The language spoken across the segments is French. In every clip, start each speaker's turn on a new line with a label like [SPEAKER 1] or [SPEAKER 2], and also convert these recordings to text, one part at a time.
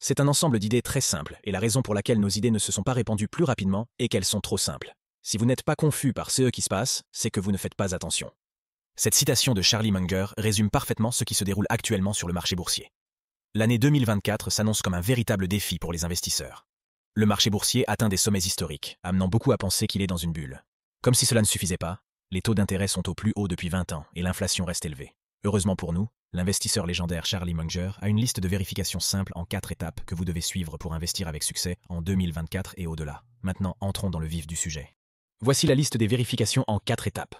[SPEAKER 1] C'est un ensemble d'idées très simples, et la raison pour laquelle nos idées ne se sont pas répandues plus rapidement est qu'elles sont trop simples. Si vous n'êtes pas confus par ce qui se passe, c'est que vous ne faites pas attention. Cette citation de Charlie Munger résume parfaitement ce qui se déroule actuellement sur le marché boursier. L'année 2024 s'annonce comme un véritable défi pour les investisseurs. Le marché boursier atteint des sommets historiques, amenant beaucoup à penser qu'il est dans une bulle. Comme si cela ne suffisait pas, les taux d'intérêt sont au plus haut depuis 20 ans et l'inflation reste élevée. Heureusement pour nous, l'investisseur légendaire Charlie Munger a une liste de vérifications simples en 4 étapes que vous devez suivre pour investir avec succès en 2024 et au-delà. Maintenant, entrons dans le vif du sujet. Voici la liste des vérifications en 4 étapes.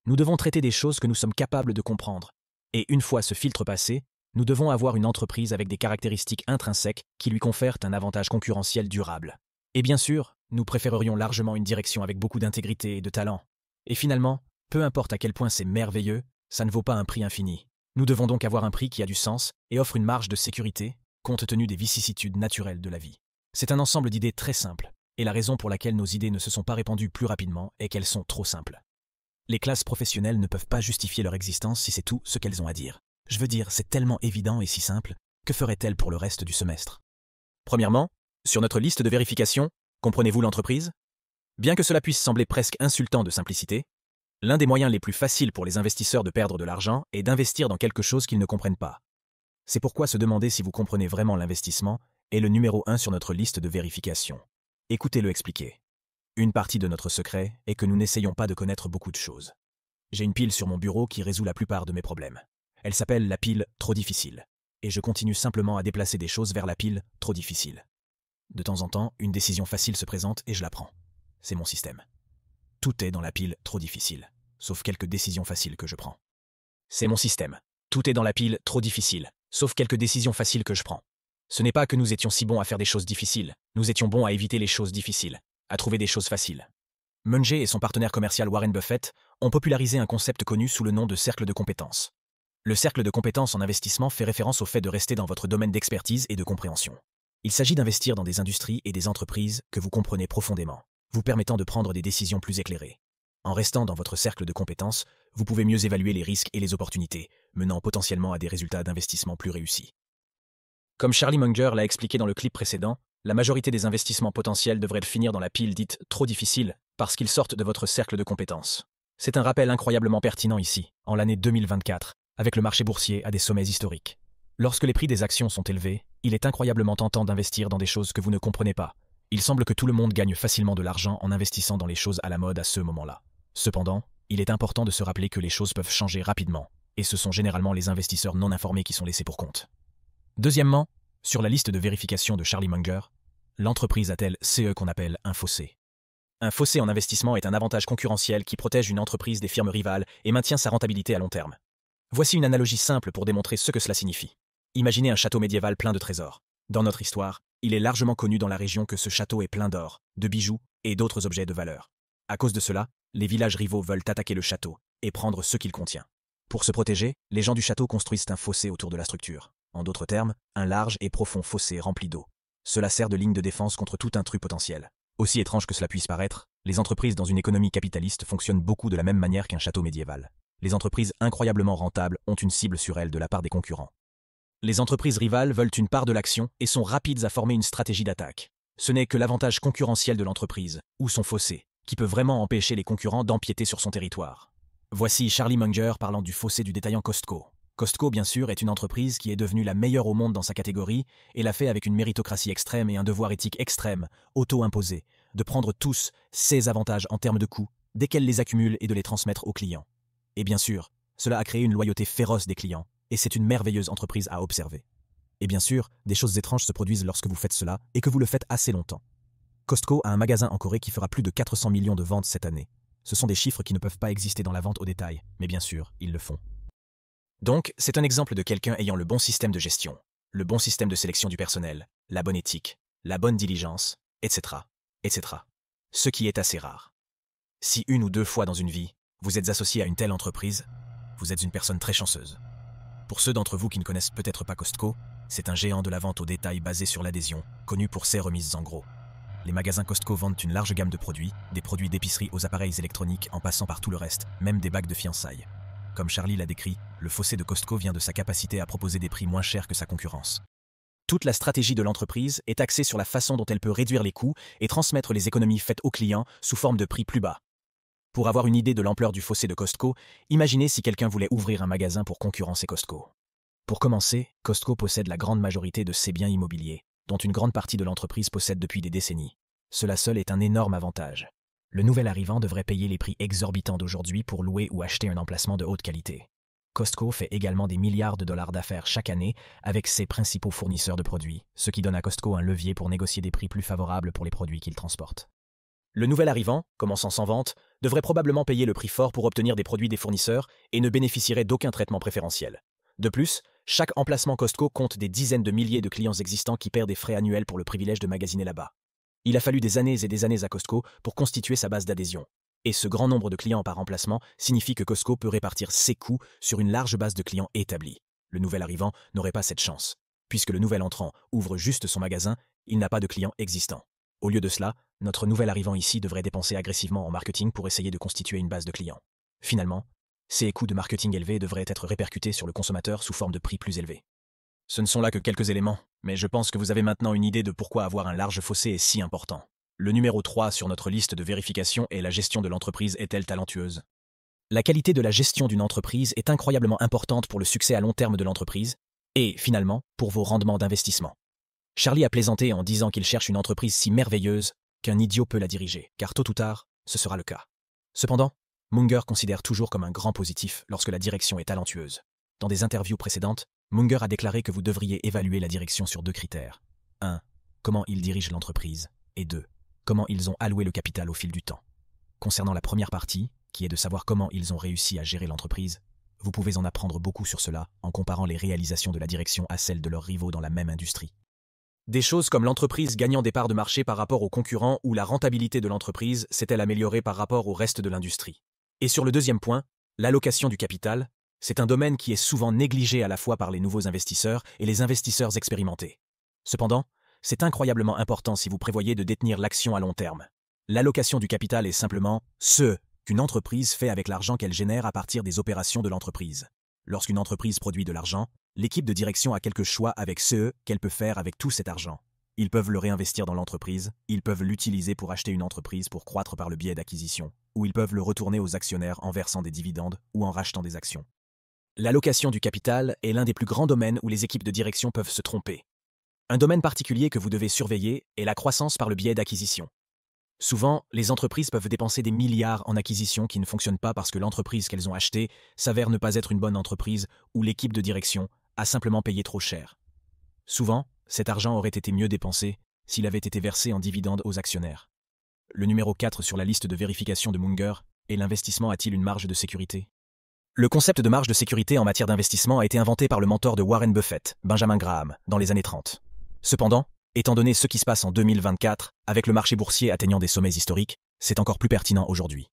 [SPEAKER 1] Nous devons traiter des choses que nous sommes capables de comprendre. Et une fois ce filtre passé, nous devons avoir une entreprise avec des caractéristiques intrinsèques qui lui confèrent un avantage concurrentiel durable. Et bien sûr, nous préférerions largement une direction avec beaucoup d'intégrité et de talent. Et finalement, peu importe à quel point c'est merveilleux, ça ne vaut pas un prix infini. Nous devons donc avoir un prix qui a du sens et offre une marge de sécurité, compte tenu des vicissitudes naturelles de la vie. C'est un ensemble d'idées très simples, et la raison pour laquelle nos idées ne se sont pas répandues plus rapidement est qu'elles sont trop simples. Les classes professionnelles ne peuvent pas justifier leur existence si c'est tout ce qu'elles ont à dire. Je veux dire, c'est tellement évident et si simple, que feraient-elles pour le reste du semestre? Premièrement, sur notre liste de vérification, comprenez-vous l'entreprise? Bien que cela puisse sembler presque insultant de simplicité, l'un des moyens les plus faciles pour les investisseurs de perdre de l'argent est d'investir dans quelque chose qu'ils ne comprennent pas. C'est pourquoi se demander si vous comprenez vraiment l'investissement est le numéro 1 sur notre liste de vérification. Écoutez-le expliquer. Une partie de notre secret est que nous n'essayons pas de connaître beaucoup de choses. J'ai une pile sur mon bureau qui résout la plupart de mes problèmes. Elle s'appelle la pile trop difficile. Et je continue simplement à déplacer des choses vers la pile trop difficile. De temps en temps, une décision facile se présente et je la prends. C'est mon système. Tout est dans la pile trop difficile, sauf quelques décisions faciles que je prends. C'est mon système. Tout est dans la pile trop difficile, sauf quelques décisions faciles que je prends. Ce n'est pas que nous étions si bons à faire des choses difficiles, nous étions bons à éviter les choses difficiles, à trouver des choses faciles. Munger et son partenaire commercial Warren Buffett ont popularisé un concept connu sous le nom de cercle de compétences. Le cercle de compétences en investissement fait référence au fait de rester dans votre domaine d'expertise et de compréhension. Il s'agit d'investir dans des industries et des entreprises que vous comprenez profondément, vous permettant de prendre des décisions plus éclairées. En restant dans votre cercle de compétences, vous pouvez mieux évaluer les risques et les opportunités, menant potentiellement à des résultats d'investissement plus réussis. Comme Charlie Munger l'a expliqué dans le clip précédent, la majorité des investissements potentiels devraient finir dans la pile dite trop difficile parce qu'ils sortent de votre cercle de compétences. C'est un rappel incroyablement pertinent ici, en l'année 2024, avec le marché boursier à des sommets historiques. Lorsque les prix des actions sont élevés, il est incroyablement tentant d'investir dans des choses que vous ne comprenez pas. Il semble que tout le monde gagne facilement de l'argent en investissant dans les choses à la mode à ce moment-là. Cependant, il est important de se rappeler que les choses peuvent changer rapidement, et ce sont généralement les investisseurs non informés qui sont laissés pour compte. Deuxièmement, sur la liste de vérification de Charlie Munger, l'entreprise a-t-elle ce qu'on appelle un fossé? Un fossé en investissement est un avantage concurrentiel qui protège une entreprise des firmes rivales et maintient sa rentabilité à long terme. Voici une analogie simple pour démontrer ce que cela signifie. Imaginez un château médiéval plein de trésors. Dans notre histoire, il est largement connu dans la région que ce château est plein d'or, de bijoux et d'autres objets de valeur. À cause de cela, les villages rivaux veulent attaquer le château et prendre ce qu'il contient. Pour se protéger, les gens du château construisent un fossé autour de la structure. En d'autres termes, un large et profond fossé rempli d'eau. Cela sert de ligne de défense contre tout intrus potentiel. Aussi étrange que cela puisse paraître, les entreprises dans une économie capitaliste fonctionnent beaucoup de la même manière qu'un château médiéval. Les entreprises incroyablement rentables ont une cible sur elles de la part des concurrents. Les entreprises rivales veulent une part de l'action et sont rapides à former une stratégie d'attaque. Ce n'est que l'avantage concurrentiel de l'entreprise, ou son fossé, qui peut vraiment empêcher les concurrents d'empiéter sur son territoire. Voici Charlie Munger parlant du fossé du détaillant Costco. Costco, bien sûr, est une entreprise qui est devenue la meilleure au monde dans sa catégorie et l'a fait avec une méritocratie extrême et un devoir éthique extrême, auto-imposé, de prendre tous ses avantages en termes de coûts, dès qu'elle les accumule et de les transmettre aux clients. Et bien sûr, cela a créé une loyauté féroce des clients, et c'est une merveilleuse entreprise à observer. Et bien sûr, des choses étranges se produisent lorsque vous faites cela et que vous le faites assez longtemps. Costco a un magasin en Corée qui fera plus de 400 millions de ventes cette année. Ce sont des chiffres qui ne peuvent pas exister dans la vente au détail, mais bien sûr, ils le font. Donc, c'est un exemple de quelqu'un ayant le bon système de gestion, le bon système de sélection du personnel, la bonne éthique, la bonne diligence, etc., etc. Ce qui est assez rare. Si 1 ou 2 fois dans une vie, vous êtes associé à une telle entreprise, vous êtes une personne très chanceuse. Pour ceux d'entre vous qui ne connaissent peut-être pas Costco, c'est un géant de la vente au détail basé sur l'adhésion, connu pour ses remises en gros. Les magasins Costco vendent une large gamme de produits, des produits d'épicerie aux appareils électroniques en passant par tout le reste, même des bagues de fiançailles. Comme Charlie l'a décrit, le fossé de Costco vient de sa capacité à proposer des prix moins chers que sa concurrence. Toute la stratégie de l'entreprise est axée sur la façon dont elle peut réduire les coûts et transmettre les économies faites aux clients sous forme de prix plus bas. Pour avoir une idée de l'ampleur du fossé de Costco, imaginez si quelqu'un voulait ouvrir un magasin pour concurrencer Costco. Pour commencer, Costco possède la grande majorité de ses biens immobiliers, dont une grande partie de l'entreprise possède depuis des décennies. Cela seul est un énorme avantage. Le nouvel arrivant devrait payer les prix exorbitants d'aujourd'hui pour louer ou acheter un emplacement de haute qualité. Costco fait également des milliards de dollars d'affaires chaque année avec ses principaux fournisseurs de produits, ce qui donne à Costco un levier pour négocier des prix plus favorables pour les produits qu'il transporte. Le nouvel arrivant, commençant sans vente, devrait probablement payer le prix fort pour obtenir des produits des fournisseurs et ne bénéficierait d'aucun traitement préférentiel. De plus, chaque emplacement Costco compte des dizaines de milliers de clients existants qui paient des frais annuels pour le privilège de magasiner là-bas. Il a fallu des années et des années à Costco pour constituer sa base d'adhésion. Et ce grand nombre de clients par emplacement signifie que Costco peut répartir ses coûts sur une large base de clients établis. Le nouvel arrivant n'aurait pas cette chance. Puisque le nouvel entrant ouvre juste son magasin, il n'a pas de clients existants. Au lieu de cela, notre nouvel arrivant ici devrait dépenser agressivement en marketing pour essayer de constituer une base de clients. Finalement, ces coûts de marketing élevés devraient être répercutés sur le consommateur sous forme de prix plus élevés. Ce ne sont là que quelques éléments, mais je pense que vous avez maintenant une idée de pourquoi avoir un large fossé est si important. Le numéro 3 sur notre liste de vérification est la gestion de l'entreprise est-elle talentueuse? La qualité de la gestion d'une entreprise est incroyablement importante pour le succès à long terme de l'entreprise et, finalement, pour vos rendements d'investissement. Charlie a plaisanté en disant qu'il cherche une entreprise si merveilleuse qu'un idiot peut la diriger, car tôt ou tard, ce sera le cas. Cependant, Munger considère toujours comme un grand positif lorsque la direction est talentueuse. Dans des interviews précédentes, Munger a déclaré que vous devriez évaluer la direction sur 2 critères. 1. Comment ils dirigent l'entreprise, et 2. Comment ils ont alloué le capital au fil du temps. Concernant la première partie, qui est de savoir comment ils ont réussi à gérer l'entreprise, vous pouvez en apprendre beaucoup sur cela en comparant les réalisations de la direction à celles de leurs rivaux dans la même industrie. Des choses comme l'entreprise gagnant des parts de marché par rapport aux concurrents ou la rentabilité de l'entreprise s'est-elle améliorée par rapport au reste de l'industrie. Et sur le deuxième point, l'allocation du capital, c'est un domaine qui est souvent négligé à la fois par les nouveaux investisseurs et les investisseurs expérimentés. Cependant, c'est incroyablement important si vous prévoyez de détenir l'action à long terme. L'allocation du capital est simplement ce qu'une entreprise fait avec l'argent qu'elle génère à partir des opérations de l'entreprise. Lorsqu'une entreprise produit de l'argent, l'équipe de direction a quelques choix avec ce qu'elle peut faire avec tout cet argent. Ils peuvent le réinvestir dans l'entreprise, ils peuvent l'utiliser pour acheter une entreprise pour croître par le biais d'acquisition, ou ils peuvent le retourner aux actionnaires en versant des dividendes ou en rachetant des actions. L'allocation du capital est l'un des plus grands domaines où les équipes de direction peuvent se tromper. Un domaine particulier que vous devez surveiller est la croissance par le biais d'acquisition. Souvent, les entreprises peuvent dépenser des milliards en acquisitions qui ne fonctionnent pas parce que l'entreprise qu'elles ont achetée s'avère ne pas être une bonne entreprise ou l'équipe de direction a simplement payé trop cher. Souvent, cet argent aurait été mieux dépensé s'il avait été versé en dividendes aux actionnaires. Le numéro 4 sur la liste de vérification de Munger est l'investissement a-t-il une marge de sécurité? Le concept de marge de sécurité en matière d'investissement a été inventé par le mentor de Warren Buffett, Benjamin Graham, dans les années 30. Cependant, étant donné ce qui se passe en 2024, avec le marché boursier atteignant des sommets historiques, c'est encore plus pertinent aujourd'hui.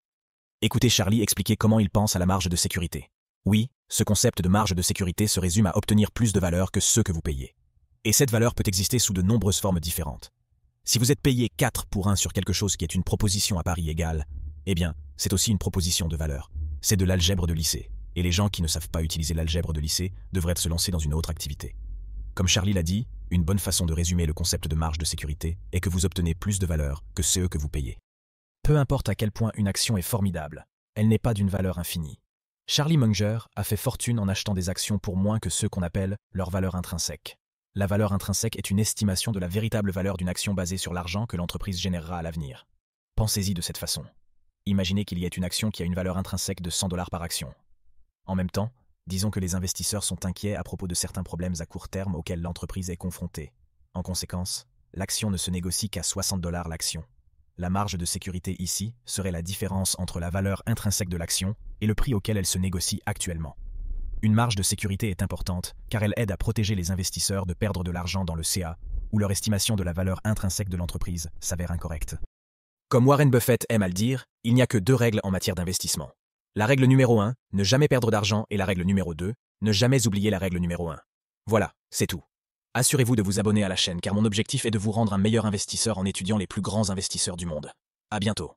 [SPEAKER 1] Écoutez Charlie expliquer comment il pense à la marge de sécurité. Oui, ce concept de marge de sécurité se résume à obtenir plus de valeur que ce que vous payez. Et cette valeur peut exister sous de nombreuses formes différentes. Si vous êtes payé 4 pour 1 sur quelque chose qui est une proposition à pari égal, eh bien, c'est aussi une proposition de valeur. C'est de l'algèbre de lycée. Et les gens qui ne savent pas utiliser l'algèbre de lycée devraient se lancer dans une autre activité. Comme Charlie l'a dit, une bonne façon de résumer le concept de marge de sécurité est que vous obtenez plus de valeur que ce que vous payez. Peu importe à quel point une action est formidable, elle n'est pas d'une valeur infinie. Charlie Munger a fait fortune en achetant des actions pour moins que ce qu'on appelle leur valeur intrinsèque. La valeur intrinsèque est une estimation de la véritable valeur d'une action basée sur l'argent que l'entreprise générera à l'avenir. Pensez-y de cette façon. Imaginez qu'il y ait une action qui a une valeur intrinsèque de $100 par action. En même temps, disons que les investisseurs sont inquiets à propos de certains problèmes à court terme auxquels l'entreprise est confrontée. En conséquence, l'action ne se négocie qu'à $60 l'action. La marge de sécurité ici serait la différence entre la valeur intrinsèque de l'action et le prix auquel elle se négocie actuellement. Une marge de sécurité est importante car elle aide à protéger les investisseurs de perdre de l'argent dans le CA où leur estimation de la valeur intrinsèque de l'entreprise s'avère incorrecte. Comme Warren Buffett aime à le dire, il n'y a que 2 règles en matière d'investissement. La règle numéro 1, ne jamais perdre d'argent, et la règle numéro 2, ne jamais oublier la règle numéro 1. Voilà, c'est tout. Assurez-vous de vous abonner à la chaîne car mon objectif est de vous rendre un meilleur investisseur en étudiant les plus grands investisseurs du monde. À bientôt.